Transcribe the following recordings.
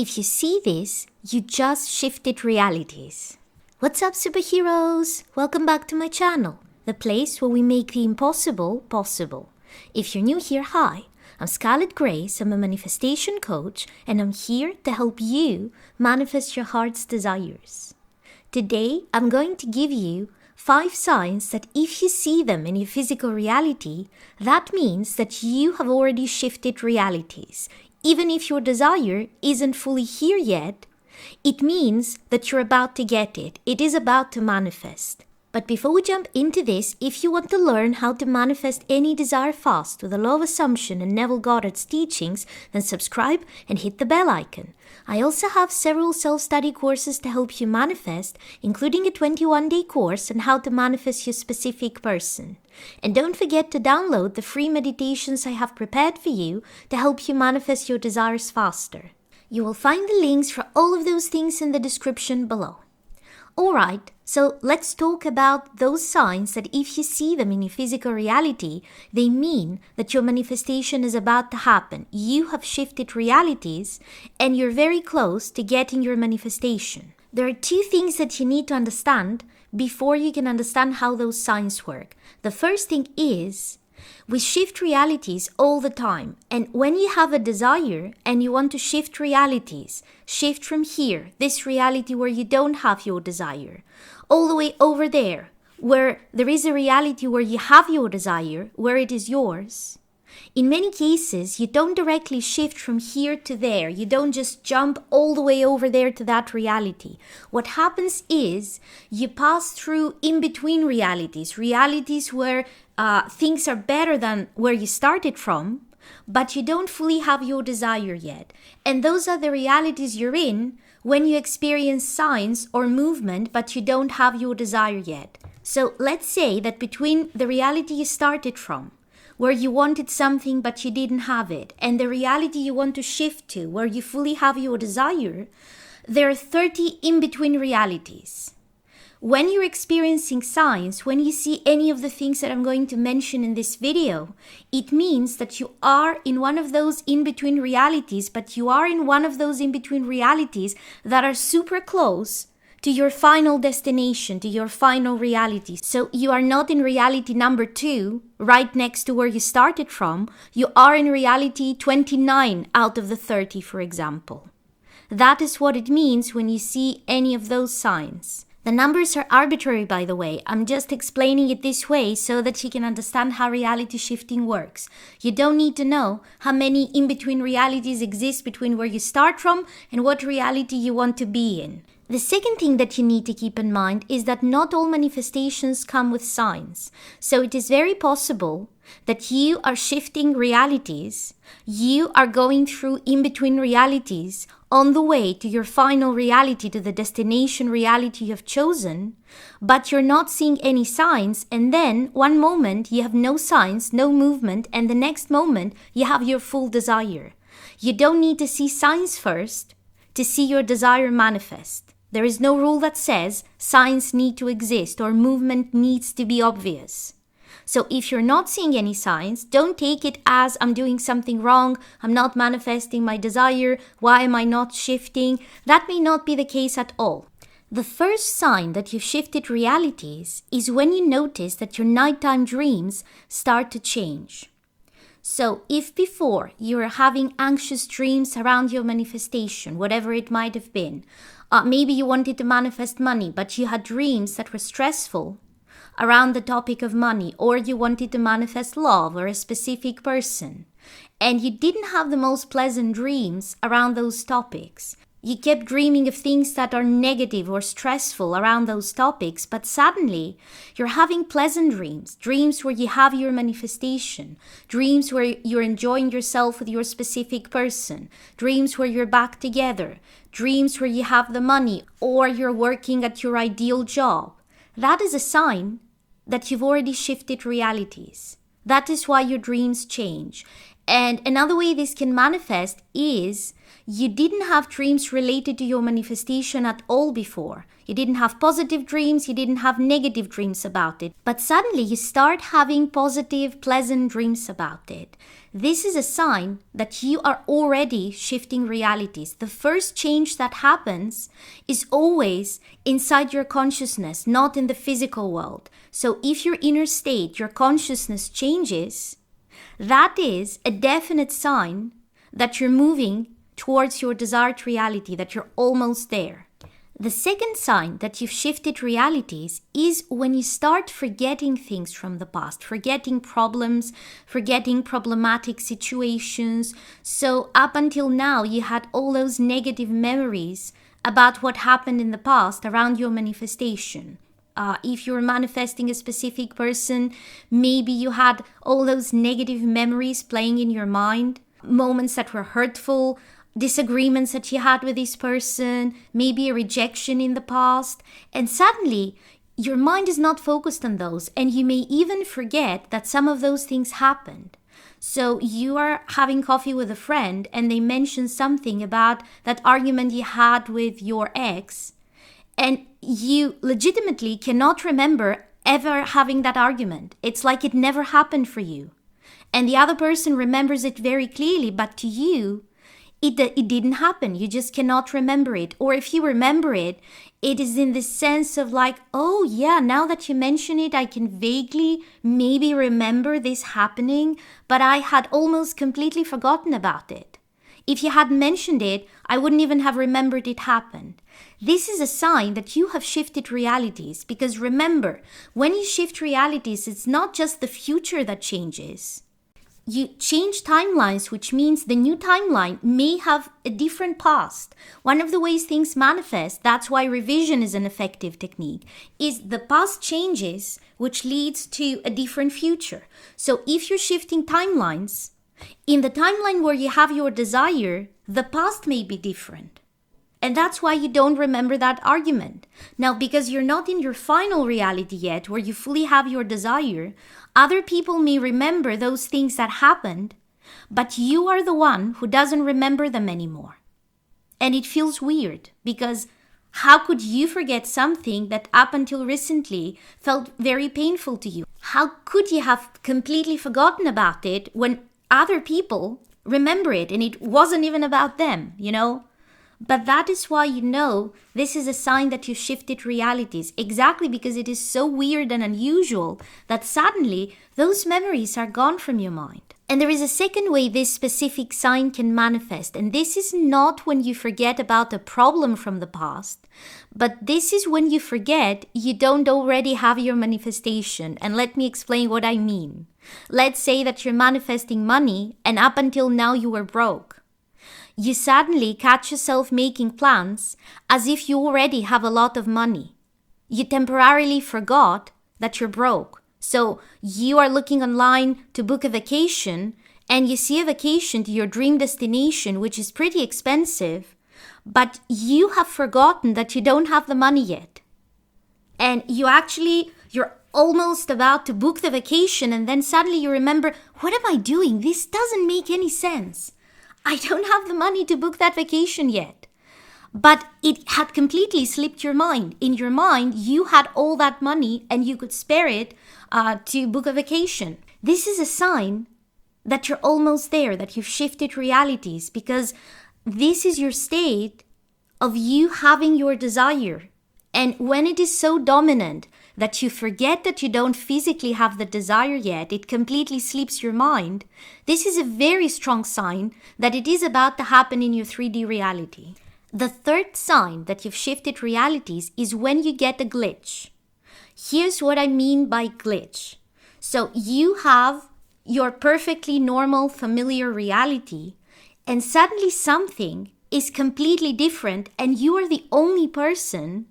If you see this, you just shifted realities. What's up, superheroes? Welcome back to my channel, the place where we make the impossible possible. If you're new here, hi. I'm Scarlett Grace, I'm a manifestation coach, and I'm here to help you manifest your heart's desires. Today, I'm going to give you 5 signs that if you see them in your physical reality, that means that you have already shifted realities. Even if your desire isn't fully here yet, it means that you're about to get it. It is about to manifest. But before we jump into this, if you want to learn how to manifest any desire fast with the law of assumption and Neville Goddard's teachings, then subscribe and hit the bell icon. I also have several self-study courses to help you manifest, including a 21-day course on how to manifest your specific person. And don't forget to download the free meditations I have prepared for you to help you manifest your desires faster. You will find the links for all of those things in the description below. Alright, so let's talk about those signs that if you see them in your physical reality, they mean that your manifestation is about to happen. You have shifted realities and you're very close to getting your manifestation. There are 2 things that you need to understand before you can understand how those signs work. The first thing is, we shift realities all the time. And when you have a desire and you want to shift realities, shift from here, this reality where you don't have your desire, all the way over there, where there is a reality where you have your desire, where it is yours. In many cases, you don't directly shift from here to there. You don't just jump all the way over there to that reality. What happens is you pass through in-between realities, realities where things are better than where you started from, but you don't fully have your desire yet. And those are the realities you're in when you experience signs or movement, but you don't have your desire yet. So let's say that between the reality you started from, where you wanted something but you didn't have it, and the reality you want to shift to, where you fully have your desire, there are 30 in-between realities. When you're experiencing signs, when you see any of the things that I'm going to mention in this video, it means that you are in one of those in-between realities, but you are in one of those in-between realities that are super close to your final destination, to your final reality. So you are not in reality number 2, right next to where you started from. You are in reality 29 out of the 30, for example. That is what it means when you see any of those signs. The numbers are arbitrary, by the way. I'm just explaining it this way so that you can understand how reality shifting works. You don't need to know how many in-between realities exist between where you start from and what reality you want to be in. The second thing that you need to keep in mind is that not all manifestations come with signs. So it is very possible that you are shifting realities, you are going through in-between realities on the way to your final reality, to the destination reality you have chosen, but you're not seeing any signs, and then one moment you have no signs, no movement, and the next moment you have your full desire. You don't need to see signs first to see your desire manifest. There is no rule that says signs need to exist or movement needs to be obvious. So if you're not seeing any signs, don't take it as I'm doing something wrong, I'm not manifesting my desire, why am I not shifting? That may not be the case at all. The first sign that you've shifted realities is when you notice that your nighttime dreams start to change. So if before you were having anxious dreams around your manifestation, whatever it might have been, maybe you wanted to manifest money, but you had dreams that were stressful around the topic of money, or you wanted to manifest love or a specific person, and you didn't have the most pleasant dreams around those topics. You kept dreaming of things that are negative or stressful around those topics, but suddenly you're having pleasant dreams, dreams where you have your manifestation, dreams where you're enjoying yourself with your specific person, dreams where you're back together, dreams where you have the money, or you're working at your ideal job. That is a sign that you've already shifted realities. That is why your dreams change. And another way this can manifest is you didn't have dreams related to your manifestation at all before. You didn't have positive dreams, you didn't have negative dreams about it. But suddenly you start having positive, pleasant dreams about it. This is a sign that you are already shifting realities. The first change that happens is always inside your consciousness, not in the physical world. So if your inner state, your consciousness changes, that is a definite sign that you're moving towards your desired reality, that you're almost there. The second sign that you've shifted realities is when you start forgetting things from the past, forgetting problems, forgetting problematic situations. So up until now, you had all those negative memories about what happened in the past around your manifestation. If you're manifesting a specific person, maybe you had all those negative memories playing in your mind, moments that were hurtful, disagreements that you had with this person, maybe a rejection in the past, and suddenly your mind is not focused on those, and you may even forget that some of those things happened. So you are having coffee with a friend and they mention something about that argument you had with your ex, and you legitimately cannot remember ever having that argument. It's like it never happened for you. And the other person remembers it very clearly, but to you, it didn't happen. You just cannot remember it. Or if you remember it, it is in the sense of like, oh yeah, now that you mention it, I can vaguely maybe remember this happening, but I had almost completely forgotten about it. If you hadn't mentioned it, I wouldn't even have remembered it happened. This is a sign that you have shifted realities, because remember, when you shift realities, it's not just the future that changes. You change timelines, which means the new timeline may have a different past. One of the ways things manifest, that's why revision is an effective technique, is the past changes, which leads to a different future. So if you're shifting timelines, in the timeline where you have your desire, the past may be different. And that's why you don't remember that argument. Now, because you're not in your final reality yet, where you fully have your desire, other people may remember those things that happened, but you are the one who doesn't remember them anymore. And it feels weird, because how could you forget something that up until recently felt very painful to you? How could you have completely forgotten about it when other people remember it and it wasn't even about them, you know? But that is why you know this is a sign that you shifted realities, exactly because it is so weird and unusual that suddenly those memories are gone from your mind. And there is a second way this specific sign can manifest, and this is not when you forget about a problem from the past, but this is when you forget you don't already have your manifestation. And let me explain what I mean. Let's say that you're manifesting money and up until now you were broke. You suddenly catch yourself making plans as if you already have a lot of money. You temporarily forgot that you're broke. So you are looking online to book a vacation and you see a vacation to your dream destination, which is pretty expensive, but you have forgotten that you don't have the money yet. And you're almost about to book the vacation, and then suddenly you remember, what am I doing? This doesn't make any sense. I don't have the money to book that vacation yet. But it had completely slipped your mind. In your mind, you had all that money and you could spare it to book a vacation. This is a sign that you're almost there, that you've shifted realities, because this is your state of you having your desire. And when it is so dominant that you forget that you don't physically have the desire yet, it completely slips your mind, this is a very strong sign that it is about to happen in your 3D reality. The third sign that you've shifted realities is when you get a glitch. Here's what I mean by glitch. So you have your perfectly normal, familiar reality, and suddenly something is completely different, and you are the only person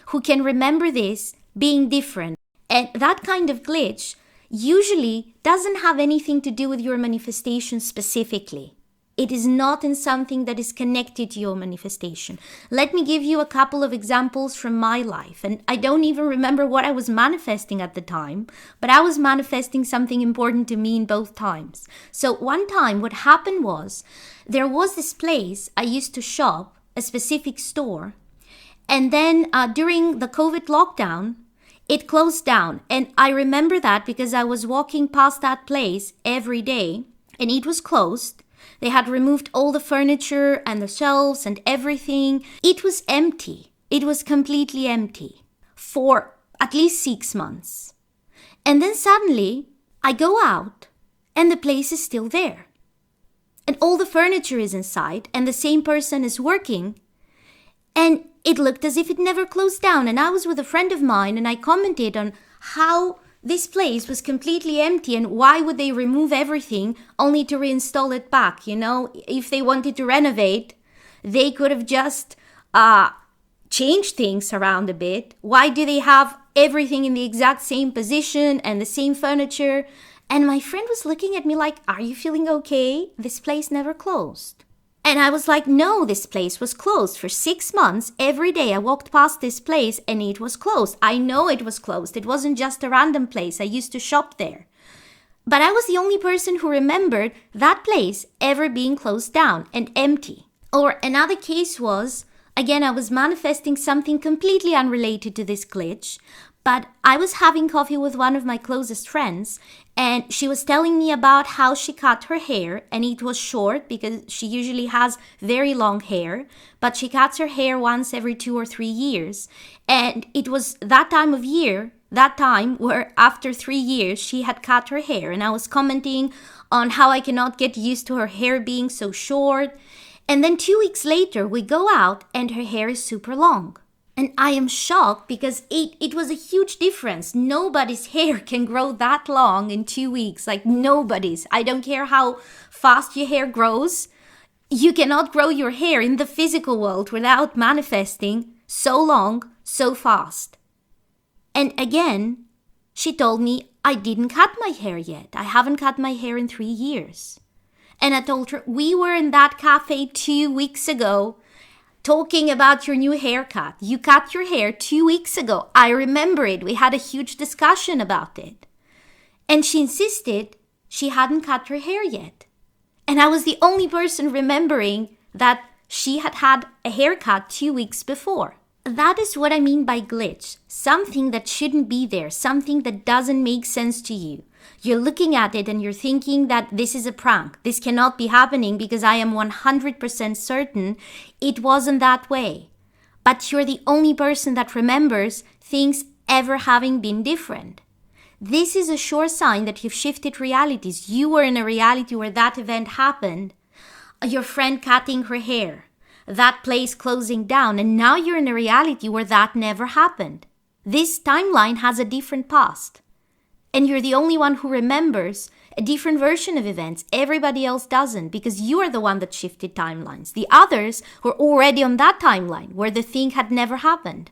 who can remember this being different. And that kind of glitch usually doesn't have anything to do with your manifestation specifically. It is not in something that is connected to your manifestation. Let me give you a couple of examples from my life. And I don't even remember what I was manifesting at the time, but I was manifesting something important to me in both times. So one time what happened was, there was this place I used to shop, a specific store. And then during the COVID lockdown, it closed down. And I remember that because I was walking past that place every day and it was closed. They had removed all the furniture and the shelves and everything. It was empty. It was completely empty for at least 6 months. And then suddenly I go out and the place is still there. And all the furniture is inside and the same person is working. And it looked as if it never closed down. And I was with a friend of mine and I commented on how this place was completely empty and why would they remove everything only to reinstall it back? You know, if they wanted to renovate, they could have just changed things around a bit. Why do they have everything in the exact same position and the same furniture? And my friend was looking at me like, are you feeling okay? This place never closed. And I was like, no, this place was closed for 6 months. Every day I walked past this place and it was closed. I know it was closed. It wasn't just a random place. I used to shop there. But I was the only person who remembered that place ever being closed down and empty. Or another case was, again, I was manifesting something completely unrelated to this glitch. But I was having coffee with one of my closest friends and she was telling me about how she cut her hair, and it was short because she usually has very long hair, but she cuts her hair once every 2 or 3 years. And it was that time of year, that time where after 3 years she had cut her hair, and I was commenting on how I cannot get used to her hair being so short. And then 2 weeks later we go out and her hair is super long. And I am shocked because it was a huge difference. Nobody's hair can grow that long in 2 weeks. Like nobody's. I don't care how fast your hair grows. You cannot grow your hair in the physical world without manifesting so long, so fast. And again, she told me, I didn't cut my hair yet. I haven't cut my hair in 3 years. And I told her, we were in that cafe 2 weeks ago talking about your new haircut. You cut your hair 2 weeks ago. I remember it. We had a huge discussion about it. And she insisted she hadn't cut her hair yet. And I was the only person remembering that she had had a haircut 2 weeks before. That is what I mean by glitch. Something that shouldn't be there. Something that doesn't make sense to you. You're looking at it and you're thinking that this is a prank. This cannot be happening because I am 100% certain it wasn't that way. But you're the only person that remembers things ever having been different. This is a sure sign that you've shifted realities. You were in a reality where that event happened. Your friend cutting her hair. That place closing down. And now you're in a reality where that never happened. This timeline has a different past. And you're the only one who remembers a different version of events. Everybody else doesn't because you are the one that shifted timelines. The others were already on that timeline where the thing had never happened.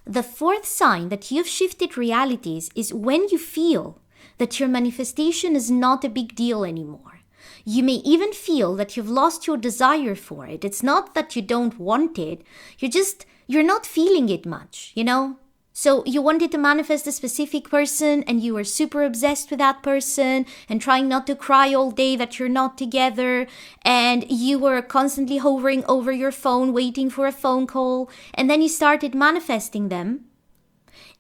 The fourth sign that you've shifted realities is when you feel that your manifestation is not a big deal anymore. You may even feel that you've lost your desire for it. It's not that you don't want it. You're not feeling it much, you know? So you wanted to manifest a specific person and you were super obsessed with that person and trying not to cry all day that you're not together, and you were constantly hovering over your phone waiting for a phone call, and then you started manifesting them.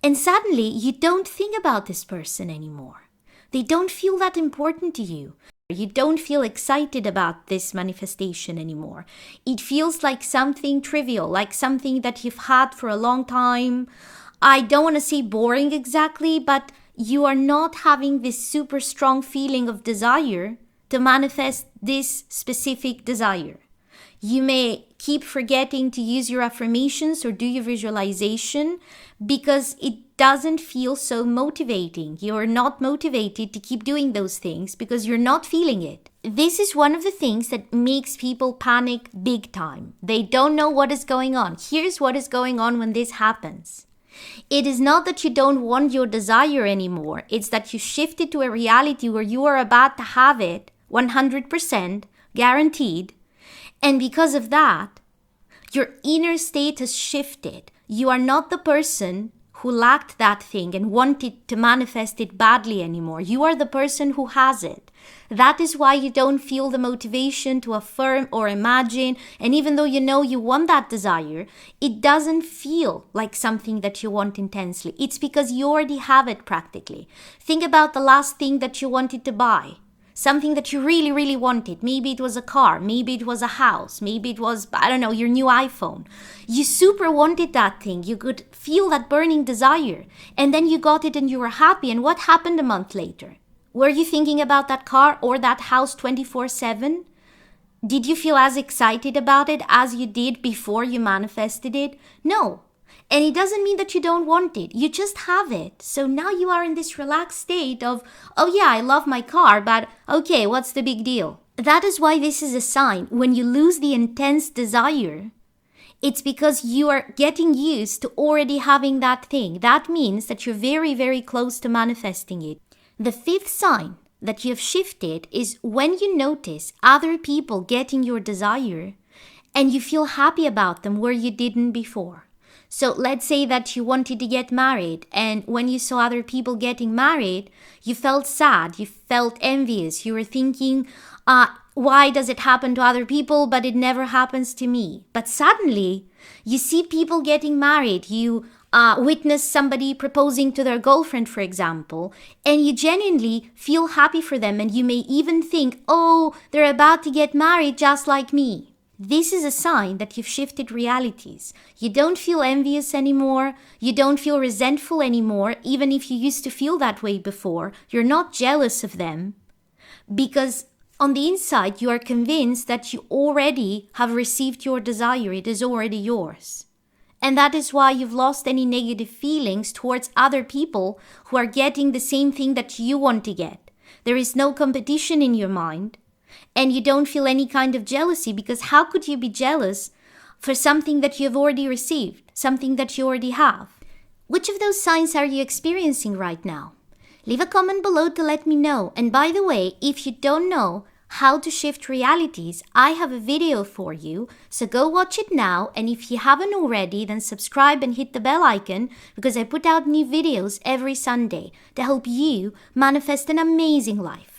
And suddenly you don't think about this person anymore. They don't feel that important to you. You don't feel excited about this manifestation anymore. It feels like something trivial, like something that you've had for a long time. I don't want to say boring exactly, but you are not having this super strong feeling of desire to manifest this specific desire. You may keep forgetting to use your affirmations or do your visualization because it doesn't feel so motivating. You're not motivated to keep doing those things because you're not feeling it. This is one of the things that makes people panic big time. They don't know what is going on. Here's what is going on when this happens. It is not that you don't want your desire anymore. It's that you shifted to a reality where you are about to have it 100% guaranteed. And because of that, your inner state has shifted. You are not the person who lacked that thing and wanted to manifest it badly anymore. You are the person who has it. That is why you don't feel the motivation to affirm or imagine. And even though you know you want that desire, it doesn't feel like something that you want intensely. It's because you already have it practically. Think about the last thing that you wanted to buy. Something that you really, really wanted. Maybe it was a car. Maybe it was a house. Maybe it was, I don't know, your new iPhone. You super wanted that thing. You could feel that burning desire. And then you got it and you were happy. And what happened a month later? Were you thinking about that car or that house 24/7? Did you feel as excited about it as you did before you manifested it? No. And it doesn't mean that you don't want it. You just have it. So now you are in this relaxed state of, oh yeah, I love my car, but okay, what's the big deal? That is why this is a sign. When you lose the intense desire, it's because you are getting used to already having that thing. That means that you're very, very close to manifesting it. The fifth sign that you have shifted is when you notice other people getting your desire and you feel happy about them where you didn't before. So let's say that you wanted to get married, and when you saw other people getting married, you felt sad, you felt envious, you were thinking, why does it happen to other people but it never happens to me? But suddenly, you see people getting married, you witness somebody proposing to their girlfriend, for example, and you genuinely feel happy for them, and you may even think, oh, they're about to get married just like me. This is a sign that you've shifted realities. You don't feel envious anymore. You don't feel resentful anymore, even if you used to feel that way before. You're not jealous of them because on the inside, you are convinced that you already have received your desire. It is already yours. And that is why you've lost any negative feelings towards other people who are getting the same thing that you want to get. There is no competition in your mind. And you don't feel any kind of jealousy, because how could you be jealous for something that you have already received, something that you already have? Which of those signs are you experiencing right now? Leave a comment below to let me know. And by the way, if you don't know how to shift realities, I have a video for you. So go watch it now. And if you haven't already, then subscribe and hit the bell icon, because I put out new videos every Sunday to help you manifest an amazing life.